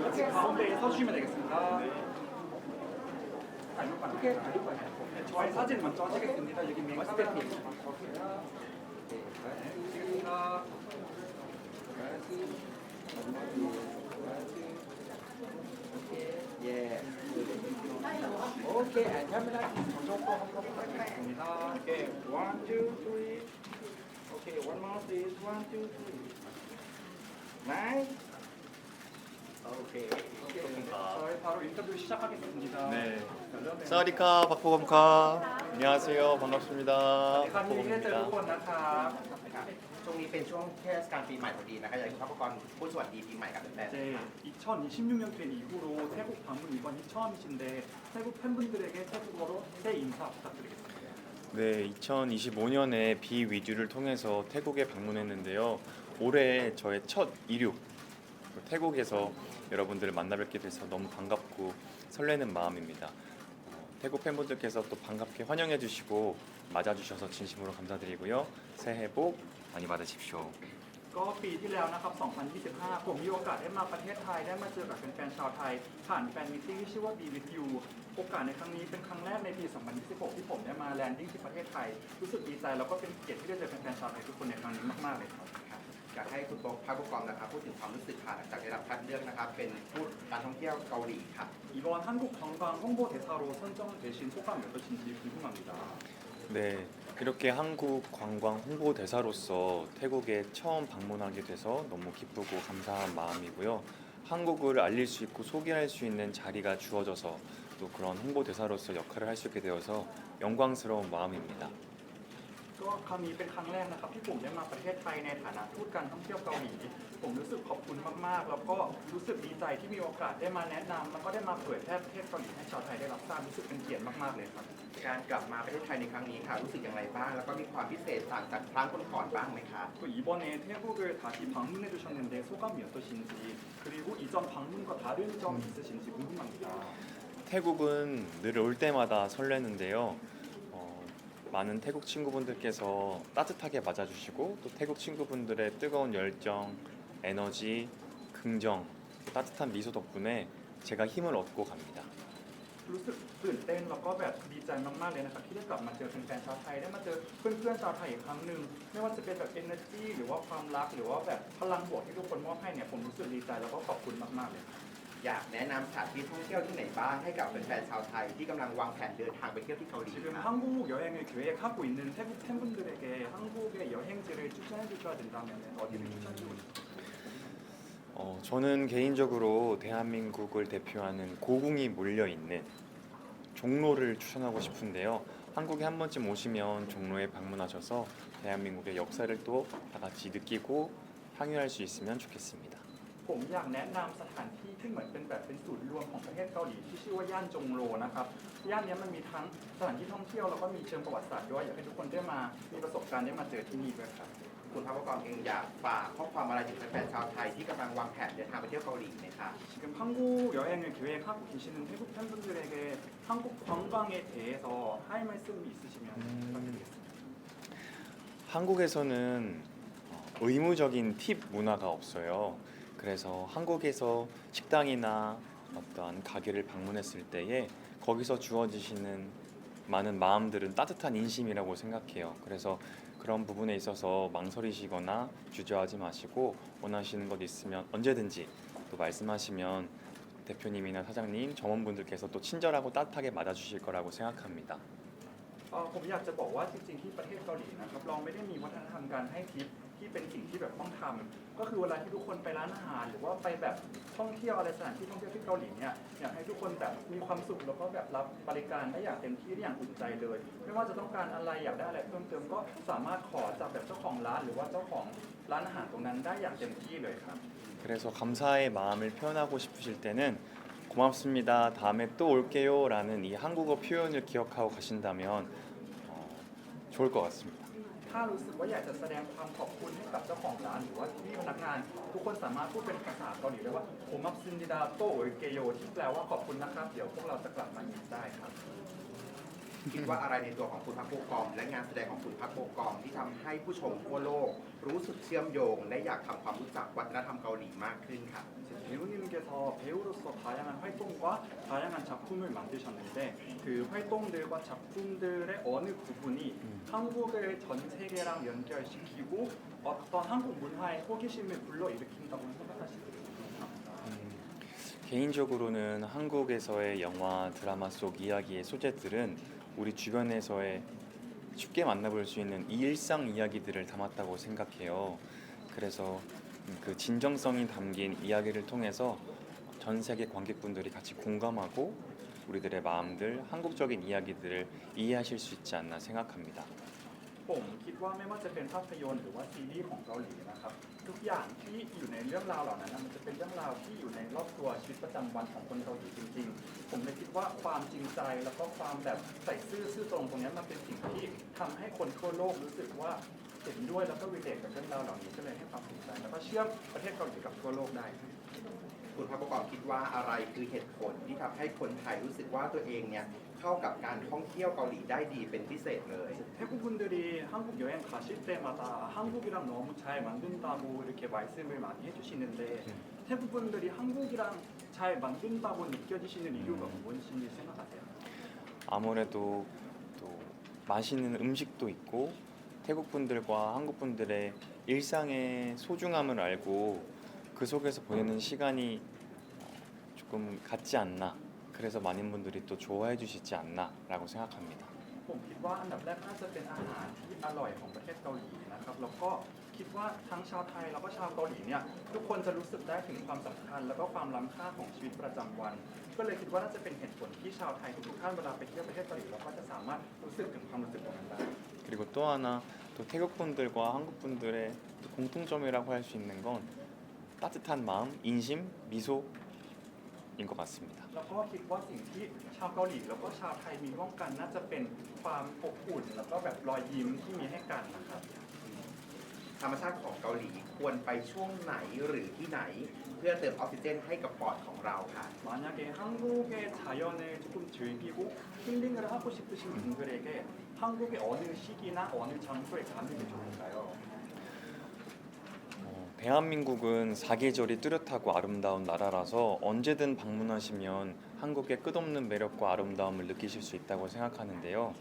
같이 가운데에 서주시면 되겠습니다. 오케이. 저희 사진 먼저 찍겠습니다. 여기 메인 카메라 찍겠습니다. 예. 오케이. 카메라 먼저 하겠습니다. 오케이. 1, 2, 3. 오케이. One more please. 1, 2, 3. Nice. 오케이. 저희 바로 인터뷰 시작하겠습니다. 네. 사와디카 박보검카. 안녕하세요. 반갑습니다. ครั้งนี้ได้เจอทุกคนนะครับ ช่วงนี้เป็นช่วงเทศกาลปีใหม่พอดีนะครับอยากให้คุณพักกรพูดสวัสดีปีใหม่กับแฟน 이제 2026년 된 이후로 태국 방문 이번이 처음이신데 태국 팬분들에게 태국어로 새 인사 부탁드리겠습니다. 네, 2025년에 비위주를 통해서 태국에 방문했는데요. 올해 저의 첫 이륙 태국에서 여러분들을 만나뵙게 돼서 너무 반갑고 설레는 마음입니다. 태국 팬분들께서 또 반갑게 환영해 주시고 맞아 주셔서 진심으로 감사드리고요. 새해 복 많이 받으십시오. ก็ปีที่แล้วนะครับ 2025 ผมมีโอกาสได้มาประเทศไทยได้มาเจอกับแฟนๆชาวไทยผ่านแฟนมิตติ้งที่ชื่อว่า Be With You โอกาสในครั้งนี้เป็นครั้งแรกในปี 2026 ที่ผมได้มาแลนดิ้งที่ประเทศไทยรู้สึกดีใจแล้วก็เป็นเกียรติที่ได้เจอแฟนๆชาวไทยทุกคนในครั้งนี้มากๆเลยครับ ๆอยากให้คุณพักกรนะครับพูดถึงความรู้สึกค่ะหลังจากได้รับคัดเลือกนะครับเป็นผู้การท่องเที่ยวเกาหลีค่ะ 이번 한국 관광 홍보 대사로 선정되신 소감이 어떠신지 궁금합니다. 네, 이렇게 한국 관광 홍보 대사로서 태국에 처음 방문하게 돼서 너무 기쁘고 감사한 마음이고요. 한국을 알릴 수 있고 소개할 수 있는 자리가 주어져서 또 그런 홍보 대사로서 역할을 할 수 있게 되어서 영광스러운 마음입니다. ก็ครั้งนี้เป็นครั้งแรกนะครับที่ผมได้มาประเทศไทยในฐานะทูตการท่องเที่ยวเกาหลีผมรู้สึกขอบคุณมากๆแล้วก็รู้สึกดีใจที่มีโอกาสได้มาแนะนำแล้วก็ได้มาเผยแพร่ประเทศเกาหลีให้ชาวไทยได้รับทราบรู้สึกเป็นเกียรติมากๆเลยครับ การกลับมาประเทศไทยในครั้งนี้ค่ะรู้สึกอย่างไรบ้างแล้วก็มีความพิเศษต่างจากครั้งก่อนๆบ้างไหมคะ 또 이번에 태국을 다시 방문해 주셨는데 소감이 어떠신지 그리고 이전 방문과 다른 점 있으신지 궁금합니다. 태국은 늘 올 때마다 설레는데요. 많은 태국 친구분들께서 따뜻하게 맞아주시고 또 태국 친구분들의 뜨거운 열정, 에너지, 긍정, 따뜻한 미소 덕분에 제가 힘을 얻고 갑니다. รู้สึกตื่นเต้นแล้วก็แบบดีใจมากๆเลยนะครับที่ได้กลับมาเจอแฟนๆชาวไทยได้มาเจอเพื่อนๆชาวไทยอีกครั้งหนึ่งไม่ว่าจะเป็นแบบ energy หรือว่าความรักหรือว่าแบบพลังบวกที่ทุกคนมอบให้เนี่ยผมรู้สึกดีใจแล้วก็ขอบคุณมากๆเลยครับ อยากแนะนำสถานที่ท่องเที่ยวที่ไหนบ้างให้กับแฟนๆชาวไทยที่กำลังวางแผนเดินทางไปเที่ยวที่เกาหลี 지금 ค่ะ 한국 여행을 계획하고 있는 태국 팬분들에게 한국의 여행지를 추천해 주셔야 된다면 어디를 추천해 주고 싶으세요? 저는 개인적으로 대한민국을 대표하는 고궁이 몰려 있는 종로를 추천하고 싶은데요. 한국에 한 번쯤 오시면 종로에 방문하셔서 대한민국의 역사를 또 다 같이 느끼고 향유할 수 있으면 좋겠습니다. ผมอยากแนะนำสถานที่ที่เหมือนเป็นแบบเป็นศูนย์รวมของประเทศเกาหลีที่ชื่อว่าย่านจงโลนะครับย่านนี้มันมีทั้งสถานที่ท่องเที่ยวแล้วก็มีเชิงประวัติศาสตร์ด้วยอยากให้ทุกคนได้มามีประสบการณ์ได้มาเจอที่นี่ด้วยครับ คุณพักกรเองอยากฝากข้อความอะไรถึงแฟนๆชาวไทยที่กำลังวางแผนเดินทางไปเที่ยวเกาหลีไหมคะ 지금 한국 여행을 계획하고 계시는 태국 팬분들에게 한국 관광에 대해서 할 말씀이 있으시면 부탁드리겠습니다. 한국에서는 의무적인 팁 문화가 없어요. 그래서 한국에서 식당이나 어떠한 가게를 방문했을 때에 거기서 주어지시는 많은 마음들은 따뜻한 인심이라고 생각해요. 그래서 그런 부분에 있어서 망설이시거나 주저하지 마시고 원하시는 것 있으면 언제든지 또 말씀하시면 대표님이나 사장님, 점원분들께서 또 친절하고 따뜻하게 맞아주실 거라고 생각합니다. ผมอยากจะบอกว่าจริงๆที่ประเทศเกาหลีนะครับเราไม่ได้มีวัฒนธรรมการให้ทิปที่เป็นสิ่งที่แบบต้องทำก็คือเวลาที่ทุกคนไปร้านอาหารหรือว่าไปแบบท่องเที่ยวอะไรสถานที่ท่องเที่ยวที่เกาหลีเนี่ยอยากให้ทุกคนแบบมีความสุขแล้วก็แบบรับบริการได้อย่างเต็มที่ได้อย่างอุ่นใจเลยไม่ว่าจะต้องการอะไรอยากได้อะไรเพิ่มเติมก็สามารถขอจากแบบเจ้าของร้านหรือว่าเจ้าของร้านอาหารตรงนั้นได้อย่างเต็มที่เลยครับ 그래서 감사의 마음을 표현하고 싶으실 때는 고맙습니다. 다음에 또 올게요. 라는 이 한국어 표현을 기억하고 가신다면 좋을 것 같습니다. ถ้ารู้สึกว่าอยากจะแสดงความขอบคุณให้กับเจ้าของร้านหรือว่าที่พนักงานทุกคนสามารถพูดเป็นภาษาเกาหลีได้ว่าผมมักซินดิดาโตโอเกโยที่แปลว่าขอบคุณนะครับเดี๋ยวพวกเราจะกลับมาอีกได้ครับ คิดว่าอะไรในตัวของคุณพักกรและงานแสดงของคุณพักกรที่ทำให้ผู้ชมทั่วโลกรู้สึกเชื่อมโยงและอยากทำความรู้จักวัฒนธรรมเกาหลีมากขึ้นค่ะ 배우님은 태국분께서 배우로서 다양한 활동과 다양한 작품을 만드셨는데 그 활동들과 작품들의 어느 부분이 한국을 전 세계랑 연결시키고 어떤 한국 문화의 호기심을 불러일으킨다고 생각하시는지 궁금합니다. 개인적으로는 한국에서의 영화, 드라마 속 이야기의 소재들은 우리 주변에서의 쉽게 만나볼 수 있는 이 일상 이야기들을 담았다고 생각해요. 그래서 그 진정성이 담긴 이야기를 통해서 전 세계 관객분들이 같이 공감하고 우리들의 마음들, 한국적인 이야기들을 이해하실 수 있지 않나 생각합니다. ผมคิดว่าไม่ว่าจะเป็นภาพยนตร์หรือว่าซีรีส์ของเกาหลีนะครับทุกอย่างที่อยู่ในเรื่องราวเหล่านั้นนะมันจะเป็นเรื่องราวที่อยู่ในรอบตัวชีวิตประจำวันของคนเกาหลีจริงๆผมเลยคิดว่าความจริงใจแล้วก็ความแบบใส่ซื่อตรงตรงนี้มันเป็นสิ่งที่ทำให้คนทั่วโลกรู้สึกว่าเห็นด้วยแล้วก็รีเลทกับเรื่องราวเหล่านี้ก็เลยให้ความสนใจแล้วก็เชื่อมประเทศเกาหลีกับทั่วโลกได้ คุณภาพประกอบคิดว่าอะไรคือเหตุผลที่ทำให้คนไทยรู้สึกว่าตัวเองเนี่ยเข้ากับการท่องเที่ยวเกาหลีได้ดีเป็นพิเศษเลย 태국 분들이 한국 여행 가실 때마다 한국이랑 너무 잘 만든다고 이렇게 말씀을 많이 해주시는데 태국 분들이 한국이랑 잘 만든다고 느껴지시는 이유가 무엇인지 생각하세요? 아무래도 또 맛있는 음식도 있고 태국 분들과 한국 분들의 일상의 소중함을 알고 그 속에서 보내는 시간이 조금 같지 않나. 그래서 많은 분들이 또 좋아해 주시지 않나라고 생각합니다. ผมคิดว่าอันดับแรกน่าจะเป็นอาหารที่อร่อยของประเทศเกาหลีนะครับแล้วก็คิดว่าทั้งชาวไทยแล้วก็ชาวเกาหลีเนี่ยทุกคนจะรู้สึกได้ถึงความสำคัญแล้วก็ความล้ำค่าของชีวิตประจำวัน ก็เลยคิดว่าน่าจะเป็นเหตุผลที่ชาวไทยทุกๆท่านเวลาไปเที่ยวประเทศเกาหลีเราก็จะสามารถรู้สึกถึงความรู้สึกตรงนั้นได้ 그리고 또 하나 또 태국 분들과 한국 분들의 또 공통점이라고 할 수 있는 건 따뜻한 마음, 인심, 미소인 것 같습니다. แล้วก็คิดว่าสิ่งที่ชาวเกาหลีแล้วก็ชาวไทยมีร่วมกันน่าจะเป็นความอบอุ่นแล้วก็แบบรอยยิ้มที่มีให้กันนะครับ ธรรมชาติของเกาหลีควรไปช่วงไหนหรือที่ไหน เพื่อเติมออกซิเจนให้กับปอดของเราค่ะ 만약에 한국의 자연을 조금 즐기고 힐링을 하고 싶으신 분들에게 한국의 어느 시기나 어느 장소에 가는 게 좋을까요? 대한민국은 사계절이 뚜렷하고 아름다운 나라라서 언제든 방문하시면 한국의 끝없는 매력과 아름다움을 느끼실 수 있다고 생각하는데요.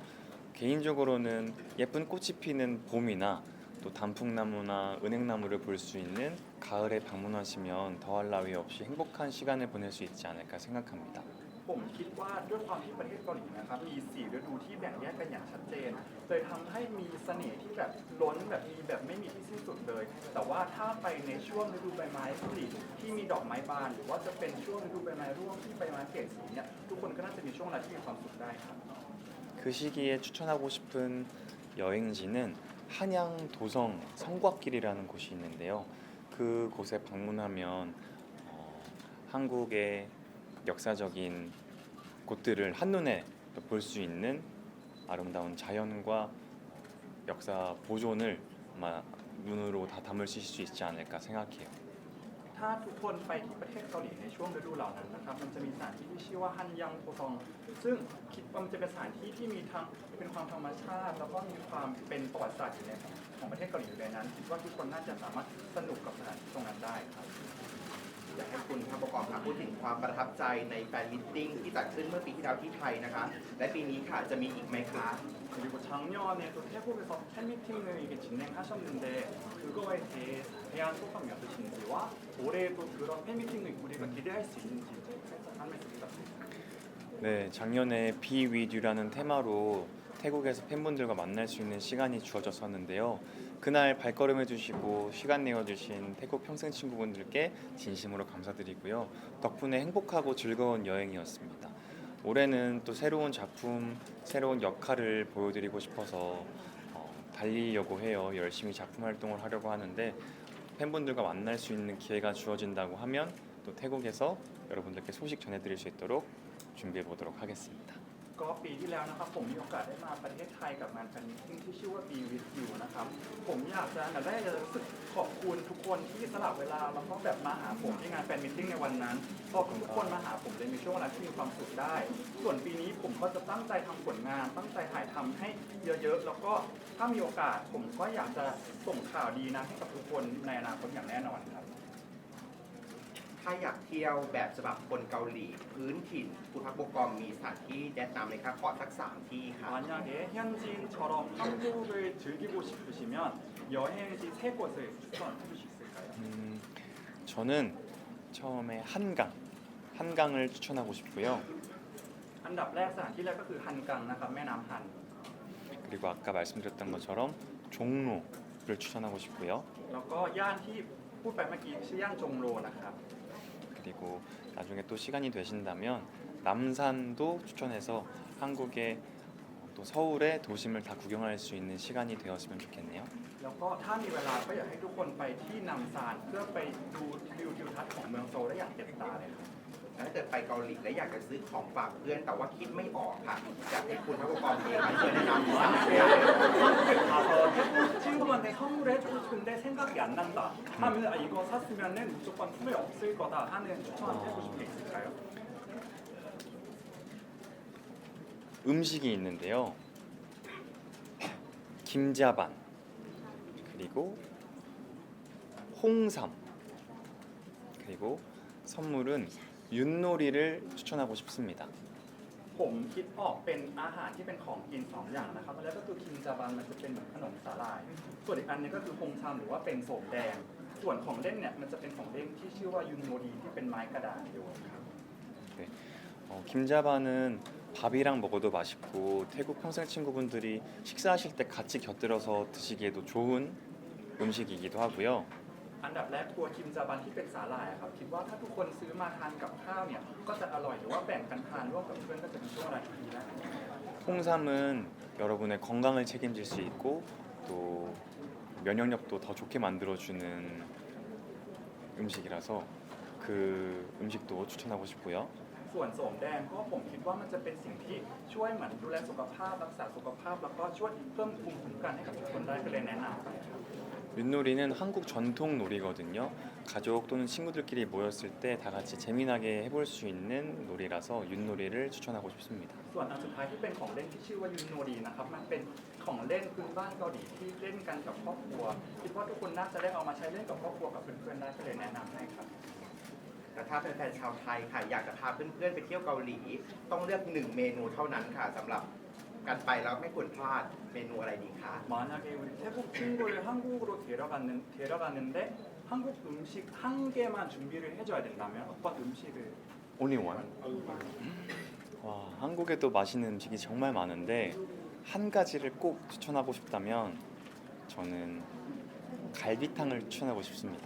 개인적으로는 예쁜 꽃이 피는 봄이나 또 단풍나무나 은행나무를 볼 수 있는 가을에 방문하시면 더할 나위 없이 행복한 시간을 보낼 수 있지 않을까 생각합니다. ผมคิดว่าด้วยความที่ประเทศเกาหลีนะครับมี4ฤดูที่แบ่งแยกกันอย่างชัดเจนเลยทำให้มีเสน่ห์ที่แบบล้นแบบมีแบบไม่มีที่สิ้นสุดเลย แต่ว่าถ้าไปในช่วงฤดูใบไม้ผลิที่มีดอกไม้บานหรือว่าจะเป็นช่วงฤดูใบไม้ร่วงที่ใบไม้เปลี่ยนสีเนี่ยทุกคนก็น่าจะมีช่วงเวลาที่มีความสุขได้ครับ 그 시기에 추천하고 싶은 여행지는 한양 도성 성곽길이라는 곳이 있는데요. 그곳에 방문하면 한국의 역사적인 곳들을 한눈에 볼 수 있는 아름다운 자연과 역사 보존을 아마 눈으로 다 담으실 수 있지 않을까 생각해요. ถ้าทุกคนไปที่ประเทศเกาหลีในช่วงฤดูเหล่านั้นนะครับมันจะมีสถานที่ที่ชื่อว่าฮันยังโพซองซึ่งคิดว่ามันจะเป็นสถานที่ที่มีทั้งเป็นความธรรมชาติ แล้วก็มีความเป็นประวัติศาสตร์อยู่ในของประเทศเกาหลีอยู่ในนั้นคิดว่าทุกคนน่าจะสามารถสนุกกับสถานที่ตรงนั้นได้ครับ อยากให้คุณภาพประกอบค่ะพูดถึงความประทับใจในแฟนมิทติ้งที่จัดขึ้นเมื่อปีที่แล้วที่ไทยนะคะ และปีนี้ค่ะจะมีอีกไหมคะ 그리고 작년에 또 태국에서 팬미팅을 이게 진행하셨는데 그거에 대한 소감이 어떠신지와 올해도 그런 팬미팅을 우리가 기대할 수 있는지 살짝 한 말씀 부탁드립니다. 네, 작년에 Be With You라는 테마로 태국에서 팬분들과 만날 수 있는 시간이 주어졌었는데요. 그날 발걸음해 주시고 시간 내어 주신 태국 평생 친구분들께 진심으로 감사드리고요. 덕분에 행복하고 즐거운 여행이었습니다. 올해는 또 새로운 작품, 새로운 역할을 보여드리고 싶어서 달리려고 해요. 열심히 작품 활동을 하려고 하는데 팬분들과 만날 수 있는 기회가 주어진다고 하면 또 태국에서 여러분들께 소식 전해드릴 수 있도록 준비해 보도록 하겠습니다. ก็ปีที่แล้วนะครับผมมีโอกาสได้มาประเทศไทยกับงานแฟนมิตติ้งที่ชื่อว่า Be With You นะครับผมอยากจะอันดับแรกจะรู้สึกขอบคุณทุกคนที่สละเวลาแล้วก็แบบมาหาผมที่งานแฟนมิตติ้งในวันนั้นขอบคุณทุกคนมาหาผมเลยมีช่วงเวลาที่มีความสุขได้ ส่วนปีนี้ผมก็จะตั้งใจทำผลงานตั้งใจถ่ายทำให้เยอะๆแล้วก็ถ้ามีโอกาสผมก็อยากจะส่งข่าวดีนะให้กับทุกคนในอนาคตอย่างแน่นอนครับ ถ้าอยากเที่ยวแบบฉบับคนเกาหลีพื้นถิ่นคุณพักปกรณ์มีสถานที่แนะนำเลยครับขอสัก 3 ที่ครับ 만약에 현지인처럼 한국을 즐기고 싶으시면 여행지 3곳을 추천해 주실 수 있을까요? 저는 처음에 한강을 추천하고 싶고요. อันดับแรกสถานที่แรกก็คือฮันกังนะครับแม่น้ำฮัน 그리고 아까 말씀드렸던 것처럼 종로를 추천하고 싶고요. แล้วก็ย่านที่พูดไปเมื่อกี้ชื่อย่านจงโรนะครับ 그리고 나중에 또 시간이 되신다면 남산도 추천해서 한국의 또 서울의 도심을 다 구경할 수 있는 시간이 되었으면 좋겠네요. แล้วก็ถ้ามีเวลาก็อยากให้ทุกคนไปที่นำซานเพื่อไปดูวิวทิวทัศน์ของเมืองโซลได้อย่างเต็มตาเลยครับ ถ้าเกิดไปเกาหลีแล้วอยากจะซื้อของฝากเพื่อนแต่ว่าคิดไม่ออกค่ะอยากให้คุณพักปกรณ์เองช่วยแนะนำสามอย่าง 가서 태국 친구한테 선물을 해주고 싶은데 생각이 안 난다 하면 아, 이거 샀으면은 무조건 후회 없을 거다 하는 추천 해주고 싶은 게 있을까요? 음식이 있는데요. 김자반 그리고 홍삼 그리고 선물은 윷놀이를 추천하고 싶습니다. ผมคิดออกเป็นอาหารที่เป็นของกิน2อย่างนะครับแล้วก็คือคิมจาบันมันจะเป็นเหมือนขนมสาหร่ายส่วนอีกอันนึงก็คือฮงชามหรือว่าเป็นโสมแดงส่วนของเล่นเนี่ยมันจะเป็นของเล่นที่ชื่อว่ายุนโมดีที่เป็นไม้กระดาษอยู่ครับ 김자반은 밥이랑 먹어도 맛있고 태국 평생 친구분들이 식사하실 때 같이 곁들여서 드시기에도 좋은 음식이기도 하고요. อันดับแรกตัวคิมจาบันที่เป็นสาหร่ายอะครับคิดว่าถ้าทุกคนซื้อมาทานกับข้าวเนี่ยก็จะอร่อยหรือว่าแบ่งกันทานร่วมกับเพื่อนก็จะเป็นช่วงเวลาที่ดีได้ 홍삼은 여러분의 건강을 책임질 수 있고 또 면역력도 더 좋게 만들어주는 음식이라서 그 음식도 추천하고 싶고요. ส่วนโสมแดงก็ผมคิดว่ามันจะเป็นสิ่งที่ช่วยเหมือนดูแลสุขภาพรักษาสุขภาพแล้วก็ช่วยเพิ่มภูมิคุ้มกันให้กับทุกคนได้ก็เลยแนะนำไปครับ 윷놀이는 한국 전통 놀이거든요. 가족 또는 친구들끼리 모였을 때 다 같이 재미나게 해볼 수 있는 놀이라서 윷놀이를 추천하고 싶습니다. ส่วนอันสุดท้ายที่เป็นของเล่นที่ชื่อว่ายุนโนรีนะครับมันเป็นของเล่นพื้นบ้านเกาหลีที่เล่นกันกับครอบครัวคิดว่าทุกคนน่าจะได้เอามาใช้เล่นกับครอบครัวกับเพื่อนๆได้ก็เลยแนะนำให้ครับ แต่ถ้าเป็นแฟนชาวไทยค่ะอยากจะพาเพื่อนๆไปเที่ยวเกาหลี ต้องเลือก1 เมนูเท่านั้นค่ะสำหรับการไปแล้วไม่ควรพลาดเมนูอะไรดีคะ 만약에 우리 태국 친구를 한국으로 데려가는데 한국 음식 한 개만 준비를 해줘야 된다면 어떤 음식을 Only one? 와, 한국에도 맛있는 음식이 정말 많은데 한 가지를 꼭 추천하고 싶다면 저는 갈비탕을 추천하고 싶습니다.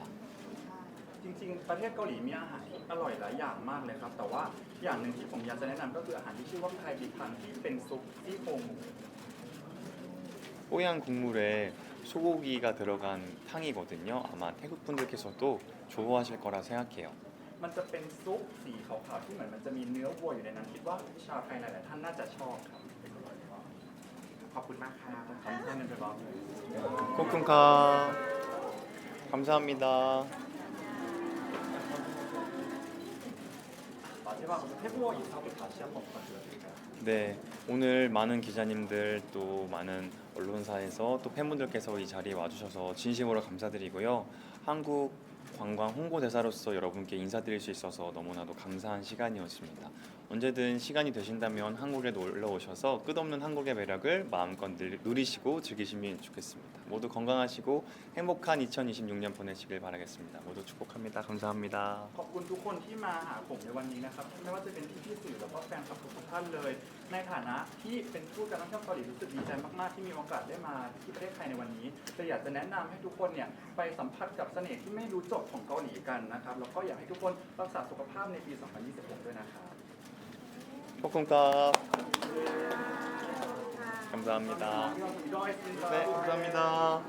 จริงๆประเทศเกาหลีมีอาหารที่อร่อยหลายอย่างมากเลยครับแต่ว่าอย่างหนึ่งที่ผมอยากจะแนะนำก็คืออาหารที่ชื่อว่าไคบิทังที่เป็นซุปซี่โครงหมู 뽀얀 국물에 소고기가 들어간 탕이거든요. 아마 태국 분들께서도 좋아하실 거라 생각해요. มันจะเป็นซุปสีขาวๆที่เหมือนมันจะมีเนื้อวัวอยู่ในนั้นคิดว่าชาวไทยหลายๆท่านน่าจะชอบครับ ขอบคุณมากค่ะ 감사는 별로 코쿤카 감사합니다. 마지막으로 태국어 인사도 다시 한번 부탁드릴게요. 네, 오늘 많은 기자님들 또 많은 언론사에서 또 팬분들께서 이 자리에 와주셔서 진심으로 감사드리고요. 한국 관광 홍보대사로서 여러분께 인사드릴 수 있어서 너무나도 감사한 시간이었습니다. 언제든 시간이 되신다면 한국에 놀러 오셔서 끝없는 한국의 매력을 마음껏 누리시고 즐기시면 좋겠습니다. 모두 건강하시고 행복한 2026년 보내시길 바라겠습니다. 모두 축복합니다. 감사합니다. ขอบคุณทุกคนที่มาหาผมในวันนี้นะครับไม่ว่าจะเป็นพี่ๆสื่อแล้วก็แฟนคลับทุกท่านเลย ในฐานะที่เป็นผู้การท่องเที่ยวเกาหลีรู้สึกดีใจมากๆที่มีโอกาสได้มาที่ประเทศไทยในวันนี้แต่อยากจะแนะนำให้ทุกคนเนี่ยไปสัมผัสกับเสน่ห์ที่ไม่รู้จบของเกาหลีกันนะครับแล้วก็อยากให้ทุกคนรักษาสุขภาพในปี 2026 ด้วยนะครับ 코쿤카 감사합니다. 이동하겠습니다. 네, 감사합니다.